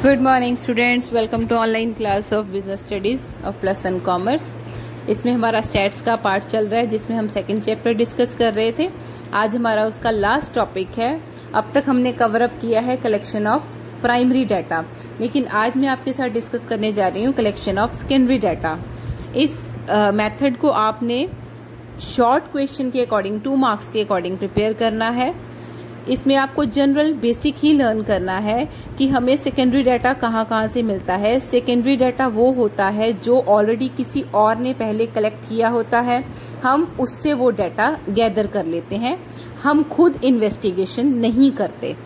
Good morning students, welcome to online class of business studies of +1 commerce. इसमें हमारा stats का part चल रहा है जिसमें हम सेकंड चैप्टर डिस्कस कर रहे थे। आज हमारा उसका लास्ट टॉपिक है। अब तक हमने कवर अप किया है कलेक्शन ऑफ प्राइमरी डाटा, लेकिन आज मैं आपके साथ डिस्कस करने जा रही हूँ कलेक्शन ऑफ सेकेंडरी डाटा। इस मेथड को आपने शॉर्ट क्वेश्चन के अकॉर्डिंग 2 मार्क्स के अकॉर्डिंग प्रिपेयर करना है। इसमें आपको जनरल बेसिक ही लर्न करना है कि हमें सेकेंडरी डाटा कहाँ से मिलता है। सेकेंडरी डाटा वो होता है जो ऑलरेडी किसी और ने पहले कलेक्ट किया होता है, हम उससे वो डाटा गैदर कर लेते हैं, हम खुद इन्वेस्टिगेशन नहीं करते।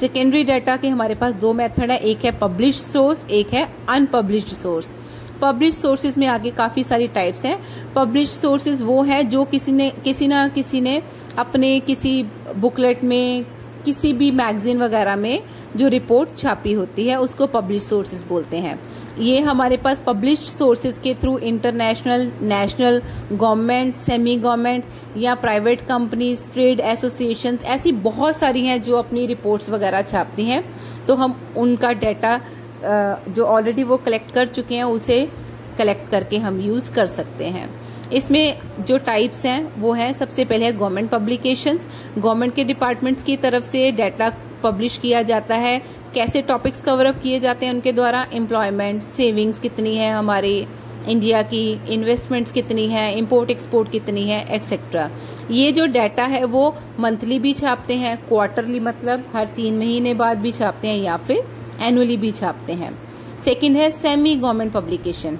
सेकेंडरी डाटा के हमारे पास 2 मेथड है, एक है पब्लिश सोर्स, एक है अनपब्लिश्ड सोर्स। पब्लिश सोर्सेज में आगे काफी सारी टाइप्स हैं। पब्लिश सोर्सेज वो है जो किसी ने अपने किसी बुकलेट में, किसी भी मैगजीन वगैरह में जो रिपोर्ट छापी होती है उसको पब्लिश सोर्सेज बोलते हैं। ये हमारे पास पब्लिश सोर्सेज के through international, national, government, semi government या प्राइवेट कंपनीज, ट्रेड एसोसिएशंस, ऐसी बहुत सारी हैं जो अपनी रिपोर्ट्स वगैरह छापती हैं। तो हम उनका डाटा जो ऑलरेडी वो कलेक्ट कर चुके हैं उसे कलेक्ट करके हम यूज कर सकते हैं। इसमें जो टाइप्स हैं वो है, सबसे पहले है गवर्नमेंट पब्लिकेशंस। गवर्नमेंट के डिपार्टमेंट्स की तरफ से डाटा पब्लिश किया जाता है। कैसे टॉपिक्स कवर अप किए जाते हैं उनके द्वारा, एम्प्लॉयमेंट, सेविंग्स कितनी है हमारी इंडिया की, इन्वेस्टमेंट्स कितनी है, इंपोर्ट एक्सपोर्ट कितनी है, एटसेट्रा। ये जो डाटा है वो मंथली भी छापते हैं, क्वार्टरली मतलब हर 3 महीने बाद भी छापते हैं, या फिर एनुअली भी छापते हैं। सेकंड है semi government publication.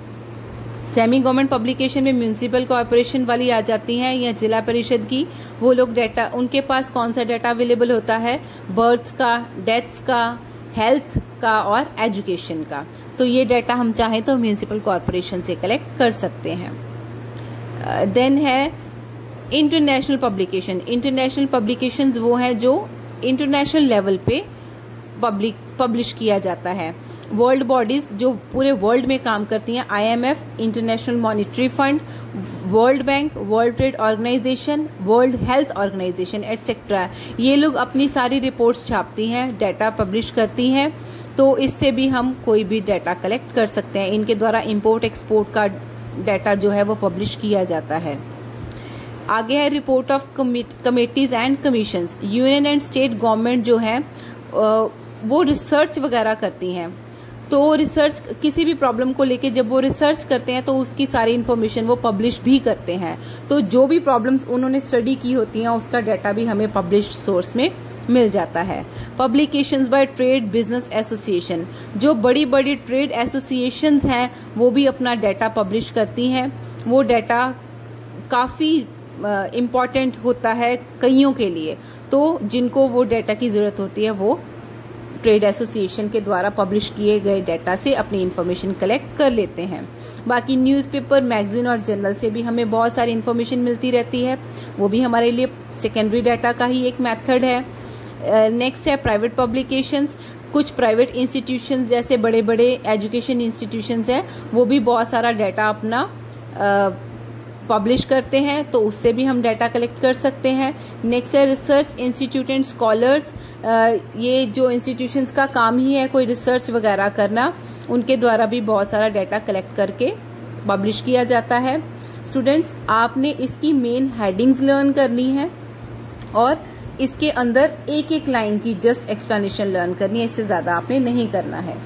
Semi government publication में म्यूनिसिपल कॉर्पोरेशन वाली आ जाती हैं या जिला परिषद की। वो लोग डाटा, उनके पास कौन सा डाटा अवेलेबल होता है, बर्थ्स का, डेथ्स का, हेल्थ का और एजुकेशन का। तो ये डाटा हम चाहें तो म्यूनिसिपल कॉर्पोरेशन से कलेक्ट कर सकते हैं। देन है इंटरनेशनल पब्लिकेशन। इंटरनेशनल पब्लिकेशंस वो है जो इंटरनेशनल लेवल पे पब्लिश किया जाता है। वर्ल्ड बॉडीज जो पूरे वर्ल्ड में काम करती हैं, IMF, international monetary fund, world bank, world trade organisation, world health organisation etcetera, ये लोग अपनी सारी रिपोर्ट्स छापती हैं, डाटा पब्लिश करती हैं। तो इससे भी हम कोई भी डाटा कलेक्ट कर सकते हैं। इनके द्वारा इंपोर्ट एक्सपोर्ट का डाटा जो है वो पब्लिश किया जाता है। आगे है report of committees and commissions. Union and state government जो है वो रिसर्च वगैरह करती हैं। तो रिसर्च, किसी भी प्रॉब्लम को लेके जब वो रिसर्च करते हैं तो उसकी सारी इन्फॉर्मेशन वो पब्लिश भी करते हैं। तो जो भी प्रॉब्लम्स उन्होंने स्टडी की होती हैं उसका डाटा भी हमें पब्लिश्ड सोर्स में मिल जाता है। Publications by trade business association, जो बड़ी बड़ी ट्रेड एसोसिएशंस हैं वो भी अपना डाटा पब्लिश करती हैं। वो डाटा काफी इम्पॉर्टेंट होता है कईयों के लिए, तो जिनको वो डाटा की जरूरत होती है वो ट्रेड एसोसिएशन के द्वारा पब्लिश किए गए डाटा से अपनी इन्फॉर्मेशन कलेक्ट कर लेते हैं। बाकी न्यूज़पेपर, मैगजीन और जर्नल से भी हमें बहुत सारी इन्फॉर्मेशन मिलती रहती है, वो भी हमारे लिए सेकेंडरी डाटा का ही एक मेथड है। नेक्स्ट है प्राइवेट पब्लिकेशंस। कुछ प्राइवेट इंस्टीट्यूशंस जैसे बड़े बड़े एजुकेशन इंस्टीट्यूशंस हैं वो भी बहुत सारा डाटा अपना पब्लिश करते हैं, तो उससे भी हम डाटा कलेक्ट कर सकते हैं। नेक्स्ट है रिसर्च इंस्टीट्यूट एंड स्कॉलर्स। ये जो इंस्टीट्यूशंस का काम ही है कोई रिसर्च वगैरह करना, उनके द्वारा भी बहुत सारा डाटा कलेक्ट करके पब्लिश किया जाता है। स्टूडेंट्स, आपने इसकी मेन हेडिंग्स लर्न करनी है और इसके अंदर एक एक लाइन की जस्ट एक्सप्लेनेशन लर्न करनी है, इससे ज्यादा आपने नहीं करना है।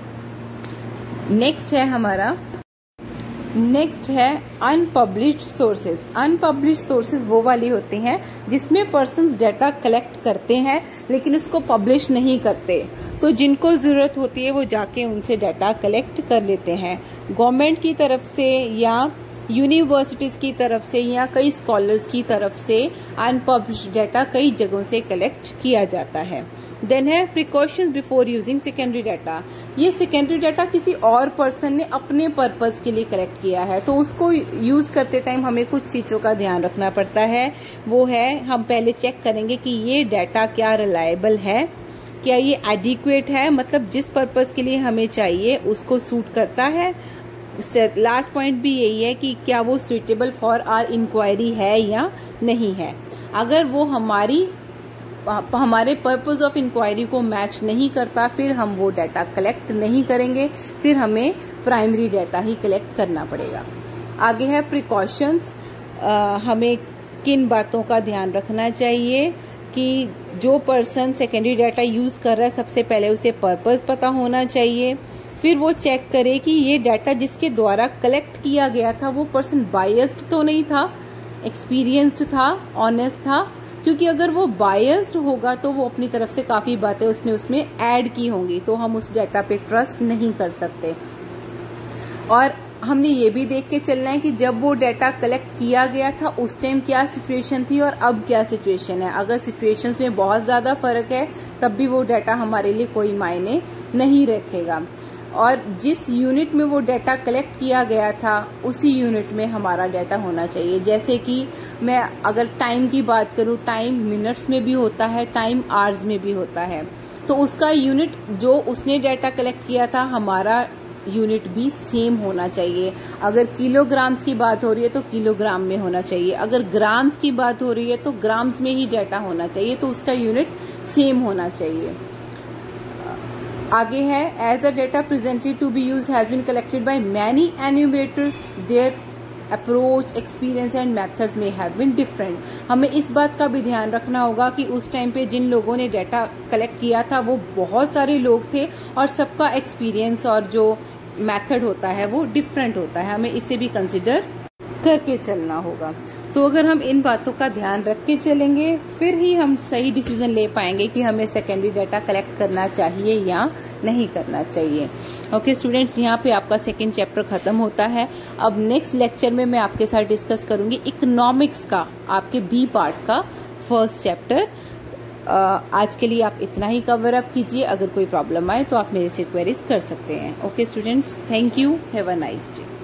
नेक्स्ट है अनपब्लिश्ड सोर्सेज। अनपब्लिश्ड सोर्सेज वो वाली होती हैं जिसमें पर्सन्स डाटा कलेक्ट करते हैं लेकिन उसको पब्लिश नहीं करते। तो जिनको जरूरत होती है वो जाके उनसे डाटा कलेक्ट कर लेते हैं। गवर्नमेंट की तरफ से या यूनिवर्सिटीज की तरफ से या कई स्कॉलर्स की तरफ से अनपब्लिश्ड डाटा कई जगहों से कलेक्ट किया जाता है। देन है precautions before using secondary data. ये सेकेंडरी डाटा किसी और पर्सन ने अपने पर्पस के लिए कलेक्ट किया है, तो उसको यूज करते टाइम हमें कुछ चीजों का ध्यान रखना पड़ता है। वो है, हम पहले चेक करेंगे कि ये डाटा क्या रिलायबल है, क्या ये एडिक्वेट है, मतलब जिस पर्पस के लिए हमें चाहिए उसको सूट करता है। लास्ट पॉइंट भी यही है कि क्या वो सुइटेबल फॉर आवर इंक्वायरी है या नहीं है। अगर वो हमारी हमारे पर्पस ऑफ इंक्वायरी को मैच नहीं करता, फिर हम वो डाटा कलेक्ट नहीं करेंगे, फिर हमें प्राइमरी डाटा ही कलेक्ट करना पड़ेगा। आगे है प्रिकॉशंस। हमें किन बातों का ध्यान रखना चाहिए कि जो पर्सन सेकेंडरी डाटा यूज कर रहा है, सबसे पहले उसे पर्पस पता होना चाहिए, फिर वो चेक करे कि ये डाटा जिसके द्वारा कलेक्ट किया गया था वो पर्सन बायस्ड तो नहीं था, एक्सपीरियंस्ड था, ऑनेस्ट था, क्योंकि अगर वो बायस्ड होगा तो वो अपनी तरफ से काफी बातें उसने उसमें ऐड की होंगी, तो हम उस डाटा पे ट्रस्ट नहीं कर सकते। और हमने ये भी देख के चलना है कि जब वो डाटा कलेक्ट किया गया था उस टाइम क्या सिचुएशन थी और अब क्या सिचुएशन है। अगर सिचुएशंस में बहुत ज्यादा फर्क है तब भी वो डाटा हमारे लिए कोई मायने नहीं रखेगा। और जिस यूनिट में वो डाटा कलेक्ट किया गया था उसी यूनिट में हमारा डाटा होना चाहिए। जैसे कि मैं अगर टाइम की बात करूं, टाइम मिनट्स में भी होता है, टाइम आवर्स में भी होता है, तो उसका यूनिट जो उसने डाटा कलेक्ट किया था हमारा यूनिट भी सेम होना चाहिए। अगर किलोग्राम्स की बात हो रही है तो किलोग्राम में होना चाहिए, अगर ग्राम्स की बात हो रही है तो ग्राम्स में ही डाटा होना चाहिए, तो उसका यूनिट सेम होना चाहिए। आगे है as a data presently to be use has been collected by many enumerators, their approach, experience and methods में हैव बीन डिफरेंट। हमें इस बात का भी ध्यान रखना होगा कि उस टाइम पे जिन लोगों ने डाटा कलेक्ट किया था वो बहुत सारे लोग थे और सबका एक्सपीरियंस और जो मेथड होता है वो डिफरेंट होता है, हमें इसे भी कंसिडर करके चलना होगा। तो अगर हम इन बातों का ध्यान रख के चलेंगे फिर ही हम सही डिसीजन ले पाएंगे कि हमें सेकेंडरी डाटा कलेक्ट करना चाहिए या नहीं करना चाहिए। ओके स्टूडेंट्स, यहाँ पे आपका सेकेंड चैप्टर खत्म होता है। अब नेक्स्ट लेक्चर में मैं आपके साथ डिस्कस करूंगी इकोनॉमिक्स का, आपके बी पार्ट का फर्स्ट चैप्टर। आज के लिए आप इतना ही कवर अप कीजिए। अगर कोई प्रॉब्लम आए तो आप मेरे से क्वेरीज कर सकते हैं। Okay students, thank you, have a nice day.